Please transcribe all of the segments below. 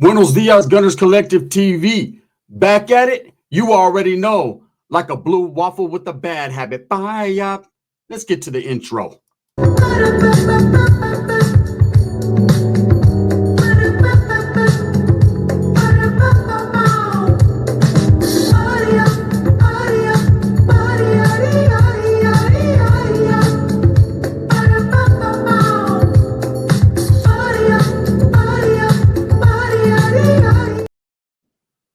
Buenos dias, Gunners Collective TV. Back at it, you already know, like a blue waffle with a bad habit. Bye, up. Let's get to the intro.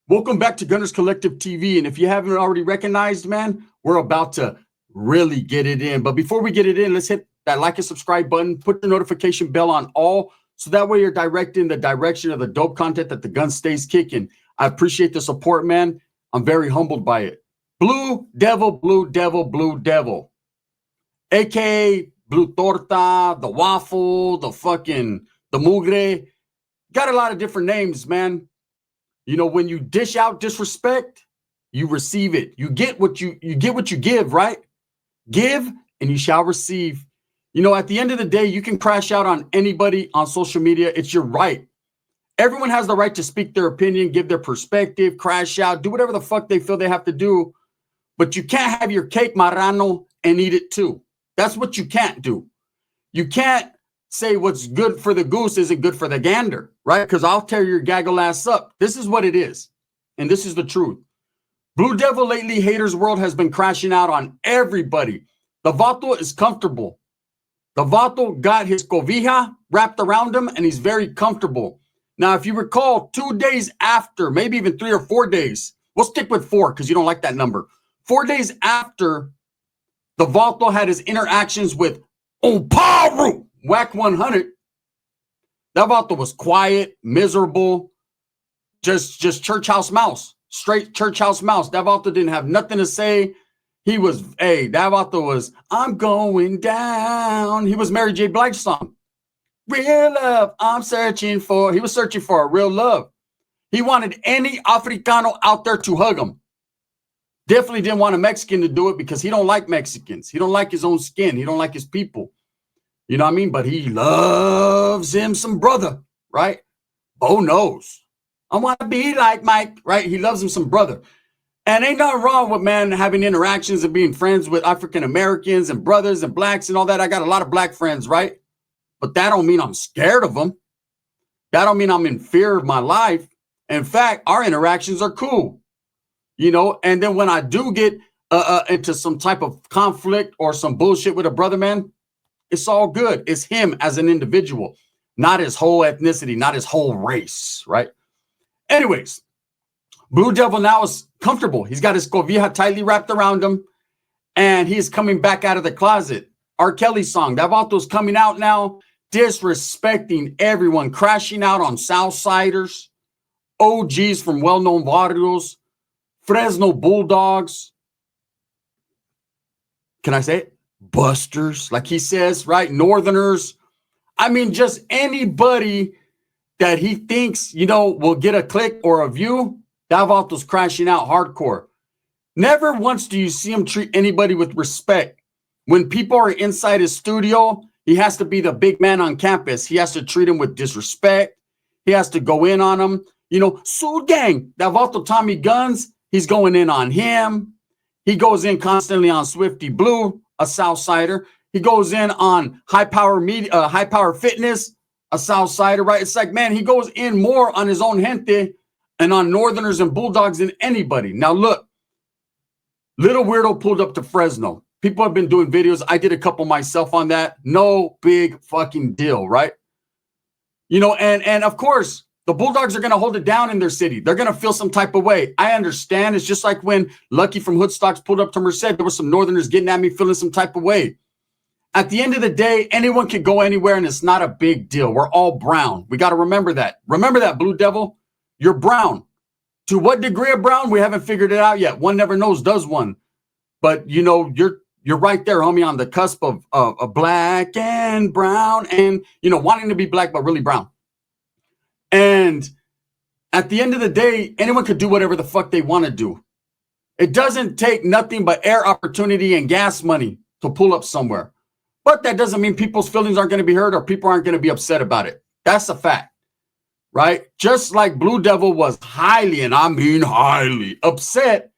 Welcome back to Gunners Collective TV. And if you haven't already recognized, man, we're about to really get it in. But before we get it in, let's hit that like and subscribe button. Put the notification bell on all, so that way you're directed in the direction of the dope content that the gun stays kicking. I appreciate the support, man. I'm very humbled by it. Blue Devil, Blue Devil, Blue Devil. AKA Blue Torta, the Waffle, the Mugre. Got a lot of different names, man. You know, when you dish out disrespect, you receive it. You get what you give, right? Give and you shall receive. You know, at the end of the day, you can crash out on anybody on social media. It's your right. Everyone has the right to speak their opinion, give their perspective, crash out, do whatever the fuck they feel they have to do. But you can't have your cake, marrano, and eat it too. That's what you can't do. You can't say what's good for the goose isn't good for the gander, right? Because I'll tear your gaggle ass up. This is what it is. And this is the truth. Blue Devil lately, Hatersworld has been crashing out on everybody. The Vato is comfortable. The Vato got his cobija wrapped around him and he's very comfortable. Now, if you recall, 2 days after, maybe even 3 or 4 days, we'll stick with 4 because you don't like that number. 4 days after the Vato had his interactions with Oparu, Whack 100, that Vato was quiet, miserable, just church house mouse, straight church house mouse. That Vato didn't have nothing to say. He was, that Vato was, I'm going down. He was Mary J. Blige's song. Real love, I'm searching for. He was searching for a real love. He wanted any Africano out there to hug him. Definitely didn't want a Mexican to do it because he don't like Mexicans. He don't like his own skin. He don't like his people. You know what I mean? But he loves him some brother, right? Bo knows. I want to be like Mike, right? He loves him some brother. And ain't nothing wrong with, man, having interactions and being friends with African Americans and brothers and blacks and all that. I got a lot of black friends, right? But that don't mean I'm scared of them. That don't mean I'm in fear of my life. In fact, our interactions are cool, you know? And then when I do get into some type of conflict or some bullshit with a brother, man, it's all good. It's him as an individual, not his whole ethnicity, not his whole race, right? Anyways, Blue Devil now is comfortable. He's got his cobija tightly wrapped around him, and he's coming back out of the closet. R. Kelly song, that Vato's coming out now, disrespecting everyone, crashing out on Southsiders, OGs from well-known barrios, Fresno Bulldogs. Can I say it? Busters, like he says, right? Northerners. I mean, just anybody that he thinks, you know, will get a click or a view, that Vato's crashing out hardcore. Never once do you see him treat anybody with respect. When people are inside his studio, he has to be the big man on campus. He has to treat them with disrespect. He has to go in on them. You know, Soul Gang, that Vato Tommy Guns, he's going in on him. He goes in constantly on Swifty Blue, a Southsider. He goes in on High Power Media, High Power Fitness, a Southsider, right? It's like, man, he goes in more on his own gente and on Northerners and Bulldogs than anybody. Now, look, Little Weirdo pulled up to Fresno. People have been doing videos. I did a couple myself on that. No big fucking deal, right? You know, and of course, the Bulldogs are going to hold it down in their city. They're going to feel some type of way. I understand. It's just like when Lucky from Hoodstocks pulled up to Merced. There were some Northerners getting at me, feeling some type of way. At the end of the day, anyone can go anywhere, and it's not a big deal. We're all brown. We got to remember that. Remember that, Blue Devil. You're brown. To what degree of brown? We haven't figured it out yet. One never knows, does one? But, you know, you're right there, homie, on the cusp of black and brown and, you know, wanting to be black but really brown. And at the end of the day, anyone could do whatever the fuck they want to do. It doesn't take nothing but air opportunity and gas money to pull up somewhere. But that doesn't mean people's feelings aren't going to be hurt or people aren't going to be upset about it. That's a fact. right? Just like Blue Devil was highly, and I mean highly, upset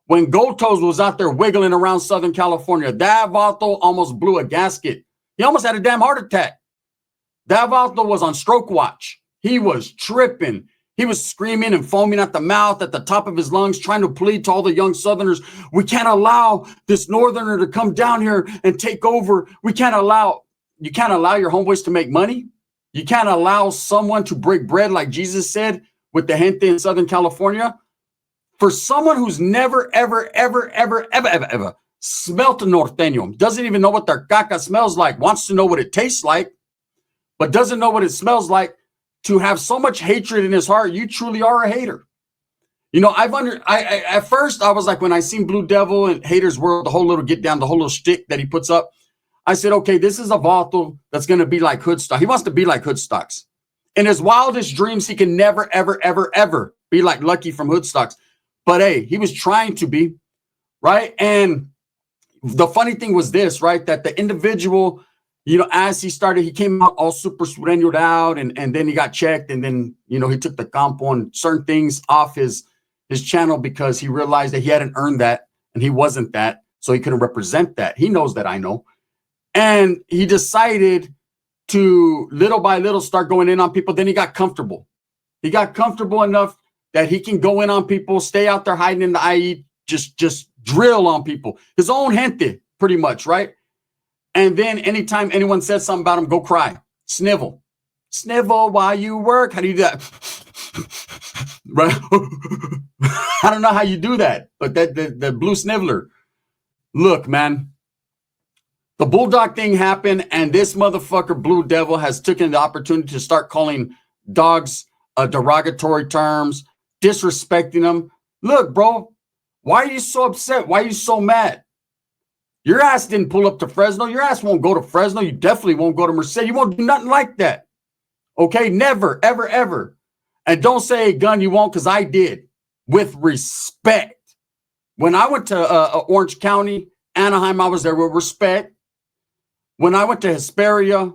when Gold Toes was out there wiggling around Southern California. That vato almost blew a gasket. He almost had a damn heart attack. That vato was on stroke watch. He was tripping. He was screaming and foaming at the mouth, at the top of his lungs, trying to plead to all the young Southerners, we can't allow this Northerner to come down here and take over. You can't allow your homeboys to make money. You can't allow someone to break bread, like Jesus said, with the gente in Southern California. For someone who's never, ever smelt a norteño, doesn't even know what their caca smells like, wants to know what it tastes like, but doesn't know what it smells like, to have so much hatred in his heart, you truly are a hater. You know, at first I was like, when I seen Blue Devil and Hatersworld, the whole little get down, the whole little shtick that he puts up, I said, okay, this is a vato that's going to be like Hoodstock. He wants to be like Hoodstocks. In his wildest dreams, he can never, ever be like Lucky from Hoodstocks. But hey, he was trying to be, right? And the funny thing was this, right? That the individual, you know, as he started, he came out all super surrendered out, and then he got checked, and then, you know, he took the campo and certain things off his channel because he realized that he hadn't earned that, and he wasn't that, so he couldn't represent that. He knows that, I know. And he decided to little by little start going in on people. Then he got comfortable. He got comfortable enough that he can go in on people, stay out there hiding in the IE, just drill on people. His own gente, pretty much, right? And then anytime anyone says something about him, go cry. Snivel. Snivel while you work. How do you do that? Right? I don't know how you do that, but the blue sniveler. Look, man. The Bulldog thing happened, and this motherfucker Blue Devil has taken the opportunity to start calling dogs derogatory terms, disrespecting them. Look, bro, why are you so upset? Why are you so mad? Your ass didn't pull up to Fresno. Your ass won't go to Fresno. You definitely won't go to Merced. You won't do nothing like that. Okay? Never, ever. And don't say, Gun, you won't, because I did. With respect. When I went to Orange County, Anaheim, I was there with respect. When I went to Hesperia,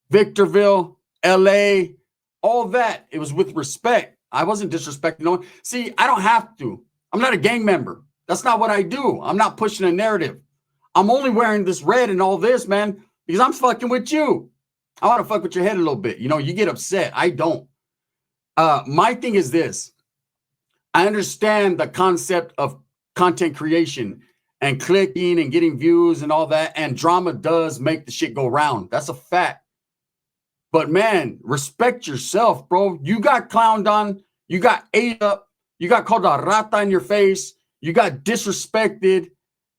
Victorville, LA, all that, it was with respect. I wasn't disrespecting no one. See, I don't have to. I'm not a gang member. That's not what I do. I'm not pushing a narrative. I'm only wearing this red and all this, man, because I'm fucking with you. I want to fuck with your head a little bit. You know, you get upset. I don't. My thing is this. I understand the concept of content creation and clicking and getting views and all that. And drama does make the shit go round. That's a fact. But man, respect yourself, bro. You got clowned on. You got ate up. You got called a rata in your face. You got disrespected.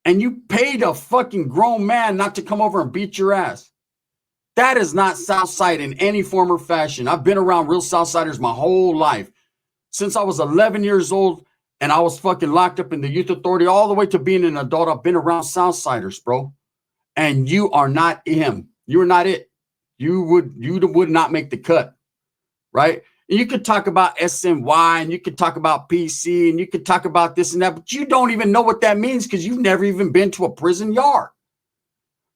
And you paid a fucking grown man not to come over and beat your ass. That is not Southside in any form or fashion. I've been around real Southsiders my whole life. Since I was 11 years old and I was fucking locked up in the youth authority all the way to being an adult, I've been around Southsiders, bro. And you are not him. You are not it. You would not make the cut, right? And you could talk about SNY and you could talk about PC and you could talk about this and that, but you don't even know what that means because you've never even been to a prison yard.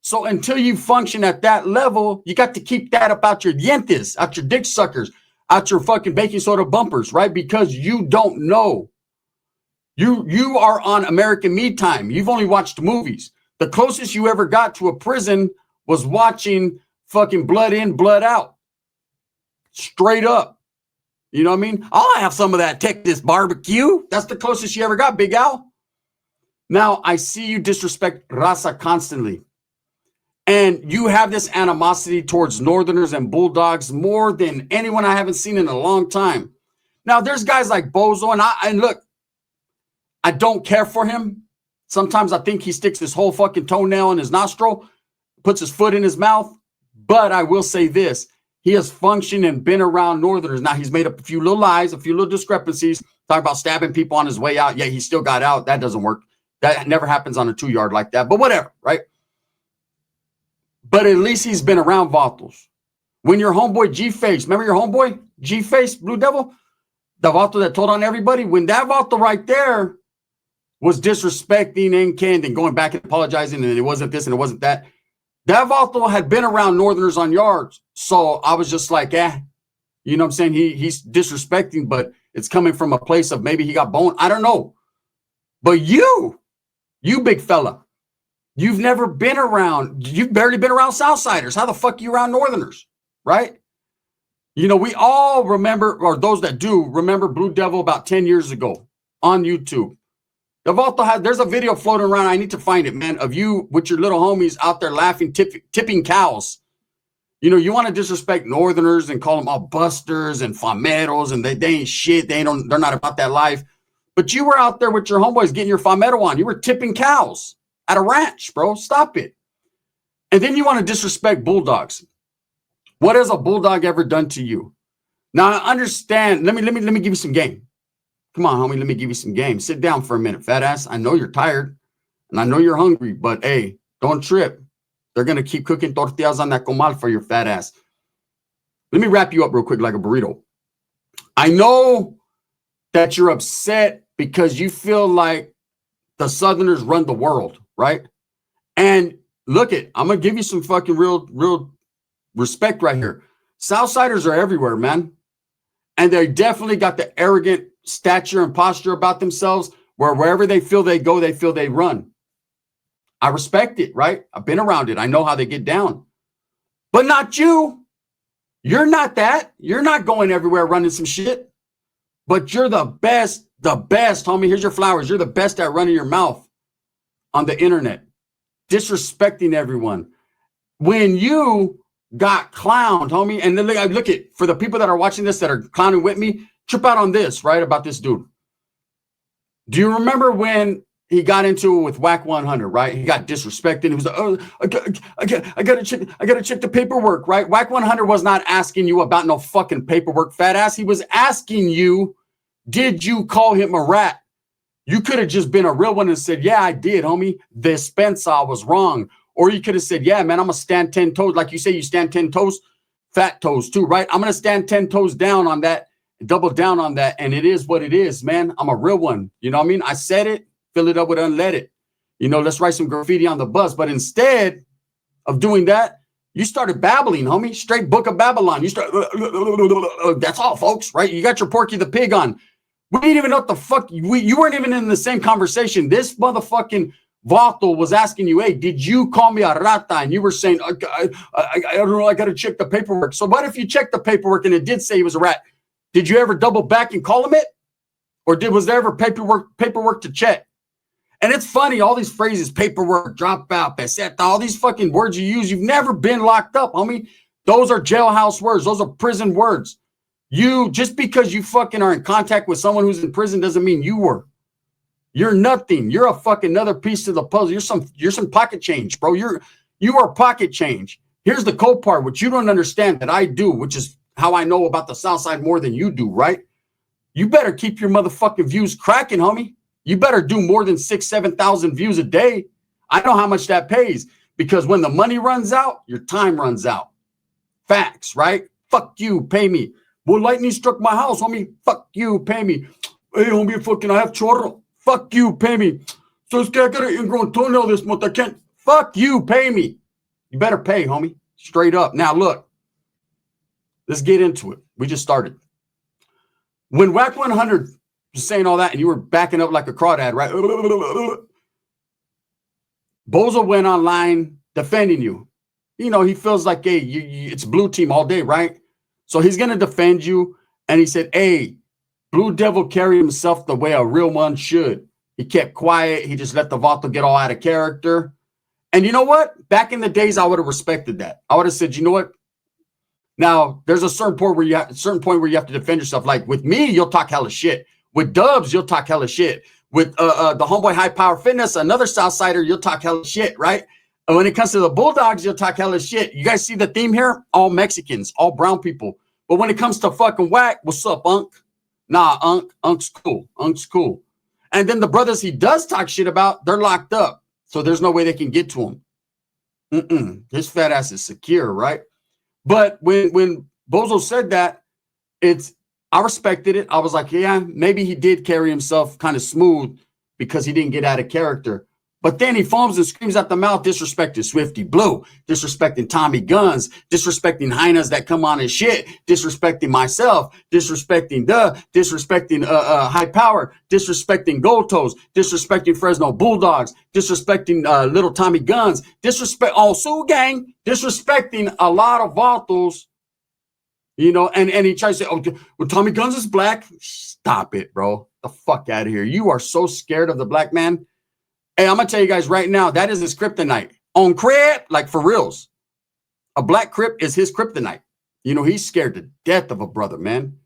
So until you function at that level, you got to keep that up out your dientes, out your dick suckers, out your fucking baking soda bumpers, right? Because you don't know. You are on American Me Time. You've only watched movies. The closest you ever got to a prison was watching fucking Blood In, Blood Out. Straight up. You know what I mean? I'll have some of that Texas barbecue. That's the closest you ever got, Big Al. Now, I see you disrespect Raza constantly. And you have this animosity towards Northerners and Bulldogs more than anyone I haven't seen in a long time. Now, there's guys like Bozo, and look, I don't care for him. Sometimes I think he sticks his whole fucking toenail in his nostril, puts his foot in his mouth. But I will say this. He has functioned and been around Northerners. Now, he's made up a few little lies, a few little discrepancies, talking about stabbing people on his way out. Yeah, he still got out. That doesn't work. That never happens on a 2-yard like that. But whatever, right? But at least he's been around Vatos. When your homeboy G-Face, remember your homeboy G-Face, Blue Devil? The Vato that told on everybody? When that Vato right there was disrespecting N-Kend and going back and apologizing and it wasn't this and it wasn't that, that Vato had been around Northerners on yards. So I was just like, You know what I'm saying? He's disrespecting, but it's coming from a place of maybe he got bone. I don't know. But you big fella, you've never been around. You've barely been around Southsiders. How the fuck are you around Northerners, right? You know, we all remember, or those that do remember Blue Devil about 10 years ago on YouTube. There's a video floating around. I need to find it, man, of you with your little homies out there laughing, tipping cows. You know, you want to disrespect Northerners and call them all busters and fameros, and they ain't shit. They're not about that life. But you were out there with your homeboys getting your famero on. You were tipping cows at a ranch, bro. Stop it. And then you want to disrespect bulldogs. What has a bulldog ever done to you? Now I understand. Let me give you some game. Come on, homie. Let me give you some game. Sit down for a minute, fat ass. I know you're tired, and I know you're hungry, but hey, don't trip. They're gonna keep cooking tortillas on that comal for your fat ass. Let me wrap you up real quick like a burrito. I know that you're upset because you feel like the Southerners run the world, right? And look I'm gonna give you some fucking real respect right here. Southsiders are everywhere, man. And they definitely got the arrogant stature and posture about themselves where wherever they feel they go, they feel they run. I respect it, right? I've been around it. I know how they get down. But not you. You're not that. You're not going everywhere running some shit. But you're the best, homie. Here's your flowers. You're the best at running your mouth on the internet, disrespecting everyone. When you got clowned, homie, and then look at, for the people that are watching this that are clowning with me, trip out on this, right, about this dude. Do you remember when he got into it with Whack 100, right? He got disrespected. He was like, oh, I gotta check the paperwork, right? Whack 100 was not asking you about no fucking paperwork, fat ass. He was asking you, did you call him a rat? You could have just been a real one and said, yeah, I did, homie. The Spencer was wrong. Or you could have said, yeah, man, I'm going to stand 10 toes. Like you say, you stand 10 toes, fat toes too, right? I'm going to stand 10 toes down on that, double down on that. And it is what it is, man. I'm a real one. You know what I mean? I said it, fill it up with unlet it. You know, let's write some graffiti on the bus. But instead of doing that, you started babbling, homie. Straight Book of Babylon. You start, that's all, folks, right? You got your Porky the Pig on. We didn't even know what the fuck, you weren't even in the same conversation. This motherfucking Vato was asking you, hey, did you call me a rata? And you were saying, I don't know, I got to check the paperwork. So what if you checked the paperwork and it did say he was a rat? Did you ever double back and call him it? Or was there ever paperwork to check? And it's funny, all these phrases, paperwork, dropout, peseta, all these fucking words you use, you've never been locked up, homie. Those are jailhouse words. Those are prison words. Just because you fucking are in contact with someone who's in prison doesn't mean you were. You're nothing. You're a fucking another piece of the puzzle. You're some pocket change, bro. You are pocket change. Here's the cold part, which you don't understand that I do, which is how I know about the South Side more than you do, right? You better keep your motherfucking views cracking, homie. You better do more than 6,000, 7,000 views a day. I know how much that pays because when the money runs out, your time runs out. Facts, right? Fuck you, pay me. Well, lightning struck my house, homie. Fuck you, pay me. Hey, homie, fucking, I have chorro. Fuck you, pay me. So I got an ingrown toenail this month. I can't. Fuck you, pay me. You better pay, homie. Straight up. Now, look. Let's get into it. We just started. When Whack 100 was saying all that and you were backing up like a crawdad, right? Bozo went online defending you. You know, he feels like, hey, it's blue team all day, right? So he's going to defend you. And he said, hey, Blue Devil carried himself the way a real one should. He kept quiet. He just let the Vato get all out of character. And you know what? Back in the days, I would have respected that. I would have said, you know what? Now, there's a certain point where you have to defend yourself. Like with me, you'll talk hella shit. With Dubs, you'll talk hella shit. With the homeboy High Power Fitness, another Southsider, you'll talk hella shit, right? And when it comes to the Bulldogs, you'll talk hella shit. You guys see the theme here? All Mexicans, all brown people. But when it comes to fucking Whack, what's up, Unc? Nah, Unc's cool. Unc's cool. And then the brothers he does talk shit about, they're locked up. So there's no way they can get to him. His fat ass is secure, right? But when Bozo said that, I respected it. I was like, yeah, maybe he did carry himself kind of smooth because he didn't get out of character. But then he foams and screams at the mouth, disrespecting Swifty Blue, disrespecting Tommy Guns, disrespecting hyenas that come on his shit, disrespecting myself, disrespecting High Power, disrespecting Gold Toes, disrespecting Fresno Bulldogs, disrespecting Little Tommy Guns, Sioux Gang, disrespecting a lot of vatos, you know, and he tries to say, oh, well, Tommy Guns is black. Stop it, bro. The fuck out of here. You are so scared of the black man. Hey, I'm going to tell you guys right now, that is his kryptonite. On Crip, like for reals. A black Crip is his kryptonite. You know, he's scared to death of a brother, man.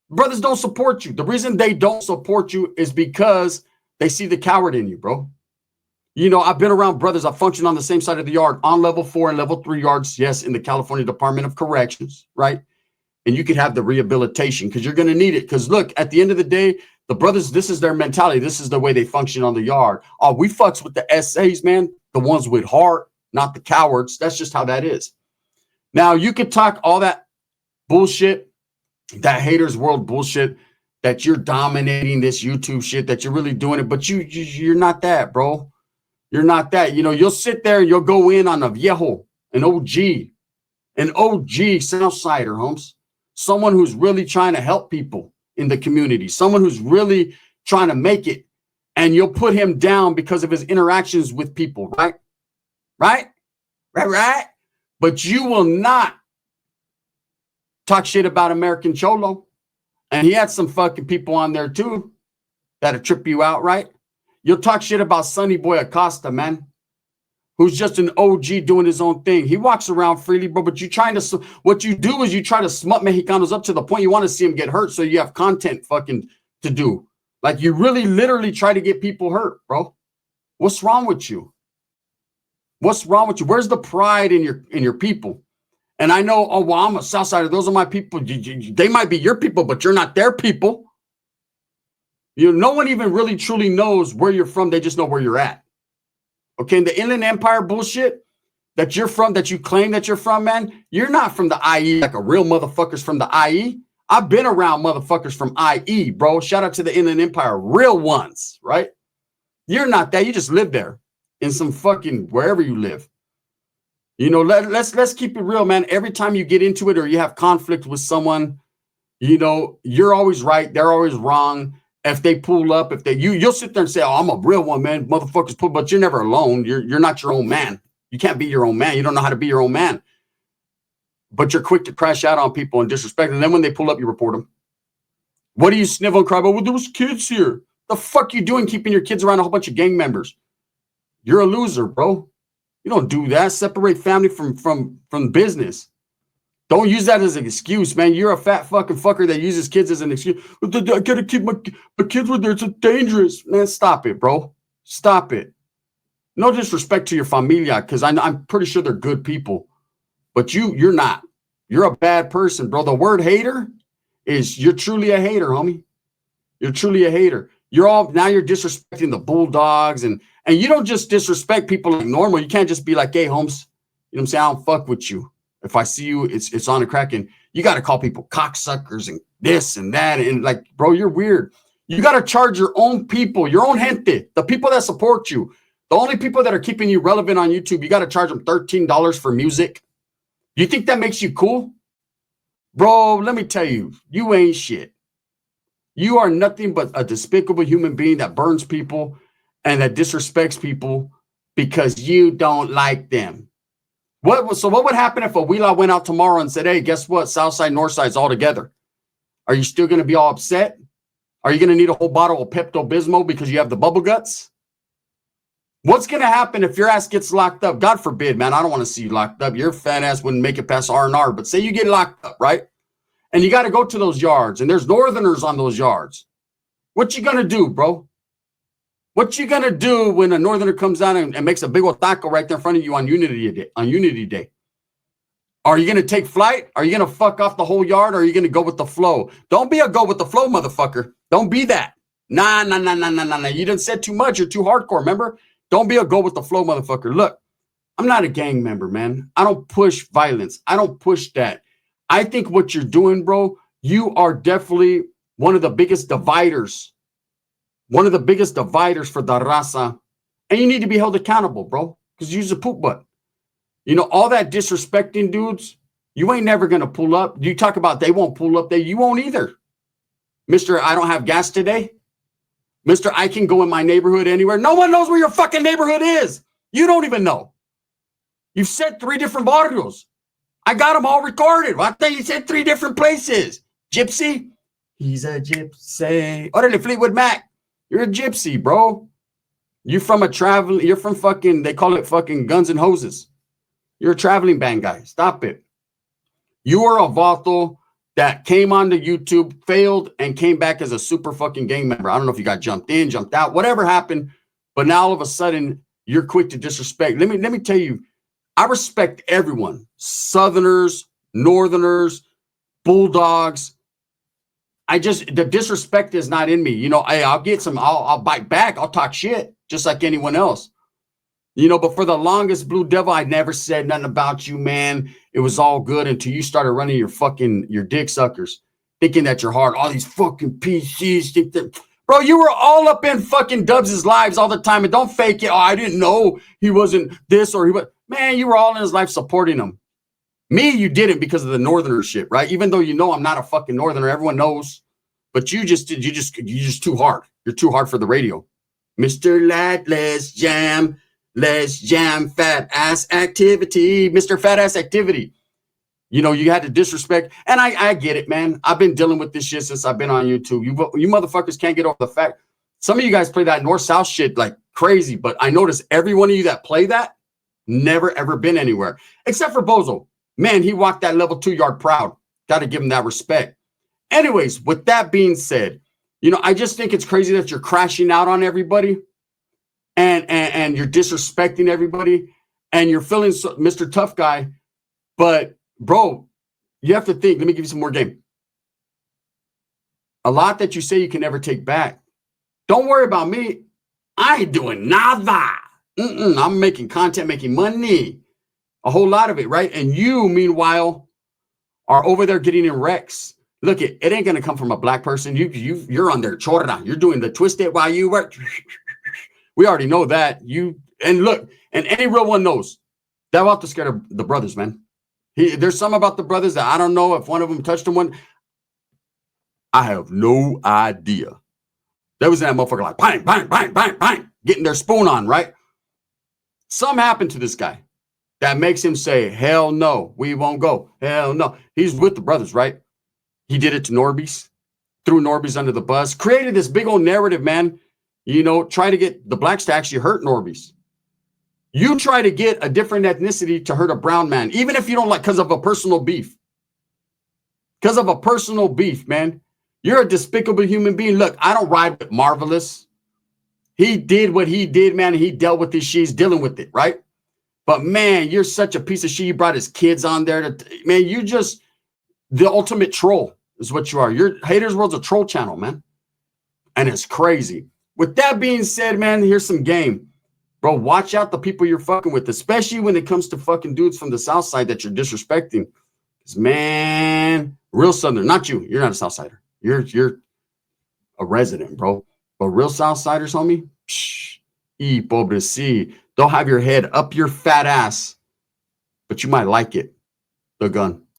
Brothers don't support you. The reason they don't support you is because they see the coward in you, bro. You know, I've been around brothers. I function on the same side of the yard on level 4 and level 3 yards. Yes, in the California Department of Corrections, right? And you could have the rehabilitation because you're going to need it. Because look, at the end of the day, the brothers, this is their mentality. This is the way they function on the yard. Oh, we fucks with the SAs, man. The ones with heart, not the cowards. That's just how that is. Now, you could talk all that bullshit, that Hatersworld bullshit, that you're dominating this YouTube shit, that you're really doing it. But you're not that, bro. You're not that. You know, you'll sit there and you'll go in on a viejo, an OG Southsider, Holmes. Someone who's really trying to help people in the community, someone who's really trying to make it, and you'll put him down because of his interactions with people, right? But you will not talk shit about American Cholo. And he had some fucking people on there too that'll trip you out, right? You'll talk shit about Sonny Boy Acosta, man, who's just an OG doing his own thing. He walks around freely, bro, but what you do is you try to smut Mexicanos up to the point you want to see them get hurt so you have content fucking to do. Like you really literally try to get people hurt, bro. What's wrong with you? What's wrong with you? Where's the pride in your people? And I know, oh, well, I'm a Southsider. Those are my people. They might be your people, but you're not their people. You know, no one even really truly knows where you're from. They just know where you're at. Okay, and the Inland Empire bullshit that you're from, that you claim that you're from, man, you're not from the IE like a real motherfuckers from the IE. I've been around motherfuckers from IE, bro. Shout out to the Inland Empire, real ones, right? You're not that. You just live there in some fucking wherever you live. You know, let's keep it real, man. Every time you get into it or you have conflict with someone, you know, you're always right. They're always wrong. If they pull up, you'll sit there and say, oh, I'm a real one, man. Motherfuckers pull, but you're never alone. You're not your own man. You can't be your own man. You don't know how to be your own man. But you're quick to crash out on people and disrespect. And then when they pull up, you report them. What do you snivel and cry about? Well, there was kids here. The fuck you doing keeping your kids around a whole bunch of gang members? You're a loser, bro. You don't do that. Separate family from business. Don't use that as an excuse, man. You're a fat fucking fucker that uses kids as an excuse. I gotta keep my kids with there. It's dangerous. Man, stop it, bro. Stop it. No disrespect to your familia, because I'm pretty sure they're good people. But you're not. You're a bad person, bro. The word hater is you're truly a hater, homie. You're truly a hater. You're disrespecting the Bulldogs, and you don't just disrespect people like normal. You can't just be like, hey, Holmes, you know what I'm saying? I don't fuck with you. If I see you, it's on a crack, and you got to call people cocksuckers and this and that. And like, bro, you're weird. You got to charge your own people, your own gente, the people that support you. The only people that are keeping you relevant on YouTube, you got to charge them $13 for music. You think that makes you cool? Bro, let me tell you, you ain't shit. You are nothing but a despicable human being that burns people and that disrespects people because you don't like them. So what would happen if a Wheeler went out tomorrow and said, hey, guess what? Southside, Northside's all together. Are you still going to be all upset? Are you going to need a whole bottle of Pepto-Bismol because you have the bubble guts? What's going to happen if your ass gets locked up? God forbid, man. I don't want to see you locked up. Your fat ass wouldn't make it past R&R. But say you get locked up, right? And you got to go to those yards, and there's Northerners on those yards. What you going to do, bro? What you going to do when a Northerner comes out and makes a big old taco right there in front of you on Unity Day? Are you going to take flight? Are you going to fuck off the whole yard? Or are you going to go with the flow? Don't be a go with the flow, motherfucker. Don't be that. Nah. You done said too much. You're too hardcore, remember? Don't be a go with the flow, motherfucker. Look, I'm not a gang member, man. I don't push violence. I don't push that. I think what you're doing, bro, you are definitely one of the biggest dividers. One of the biggest dividers for the Raza And you need to be held accountable, bro, because you're a poop butt. You know, all that disrespecting dudes, you ain't never going to pull up. You talk about they won't pull up there. You won't either. Mr. I don't have gas today. Mr. I can go in my neighborhood anywhere. No one knows where your fucking neighborhood is. You don't even know. You've said 3 different barrios. I got them all recorded. I thought you said 3 different places. Gypsy? He's a gypsy. Orderly Fleetwood Mac. You're a gypsy, bro. You're from fucking, they call it fucking Guns and Hoses. You're a traveling band guy. Stop it. You are a vato that came onto YouTube, failed, and came back as a super fucking gang member. I don't know if you got jumped in, jumped out, whatever happened, but now all of a sudden you're quick to disrespect. Let me tell you, I respect everyone. Southerners, Northerners, Bulldogs. The disrespect is not in me. You know, I'll get some, I'll bite back. I'll talk shit just like anyone else. You know, but for the longest, Blue Devil, I never said nothing about you, man. It was all good until you started running your dick suckers, thinking that you're hard. All these fucking PCs think that, bro, you were all up in fucking Dubs' lives all the time. And don't fake it. Oh, I didn't know he wasn't this or he was. Man, you were all in his life supporting him. Me, you didn't because of the Northerner shit, right? Even though you know I'm not a fucking Northerner, everyone knows. But you're just too hard. You're too hard for the radio. Mr. Light, let's jam, fat ass activity. Mr. Fat ass activity. You know, you had to disrespect. And I get it, man. I've been dealing with this shit since I've been on YouTube. You motherfuckers can't get over the fact. Some of you guys play that north-south shit like crazy, but I notice every one of you that play that never, ever been anywhere. Except for Bozo. Man, he walked that level 2 yard proud. Got to give him that respect. Anyways, with that being said, you know, I just think it's crazy that you're crashing out on everybody and you're disrespecting everybody and you're feeling Mr. Tough Guy. But, bro, you have to think. Let me give you some more game. A lot that you say you can never take back. Don't worry about me. I ain't doing nada. I'm making content, making money. A whole lot of it, right? And you, meanwhile, are over there getting in wrecks. Look, it ain't gonna come from a black person. You're on their chorra. You're doing the twisted while you work. We already know that. And look, and any real one knows that about to scare the brothers, man. There's some about the brothers that I don't know if one of them touched them one. I have no idea. That was that motherfucker like bang, bang, bang, bang, bang, getting their spoon on, right? Something happened to this guy that makes him say, hell no, we won't go. Hell no. He's with the brothers, right? He did it to Norbies, threw Norbies under the bus, created this big old narrative, man. You know, try to get the blacks to actually hurt Norbies. You try to get a different ethnicity to hurt a brown man, even if you don't like, because of a personal beef. Because of a personal beef, man. You're a despicable human being. Look, I don't ride with Marvelous. He did what he did, man. And he dealt with this shit. He's dealing with it, right? But, man, you're such a piece of shit. You brought his kids on there. Man, you just the ultimate troll is what you are. Your Hatersworld's a troll channel, man. And it's crazy. With that being said, man, here's some game. Bro, watch out the people you're fucking with, especially when it comes to fucking dudes from the South Side that you're disrespecting. Because, man, real Southern, not you. You're not a South Sider. You're a resident, bro. But real South Siders, homie, pobre si. Don't have your head up your fat ass, but you might like it. The gun.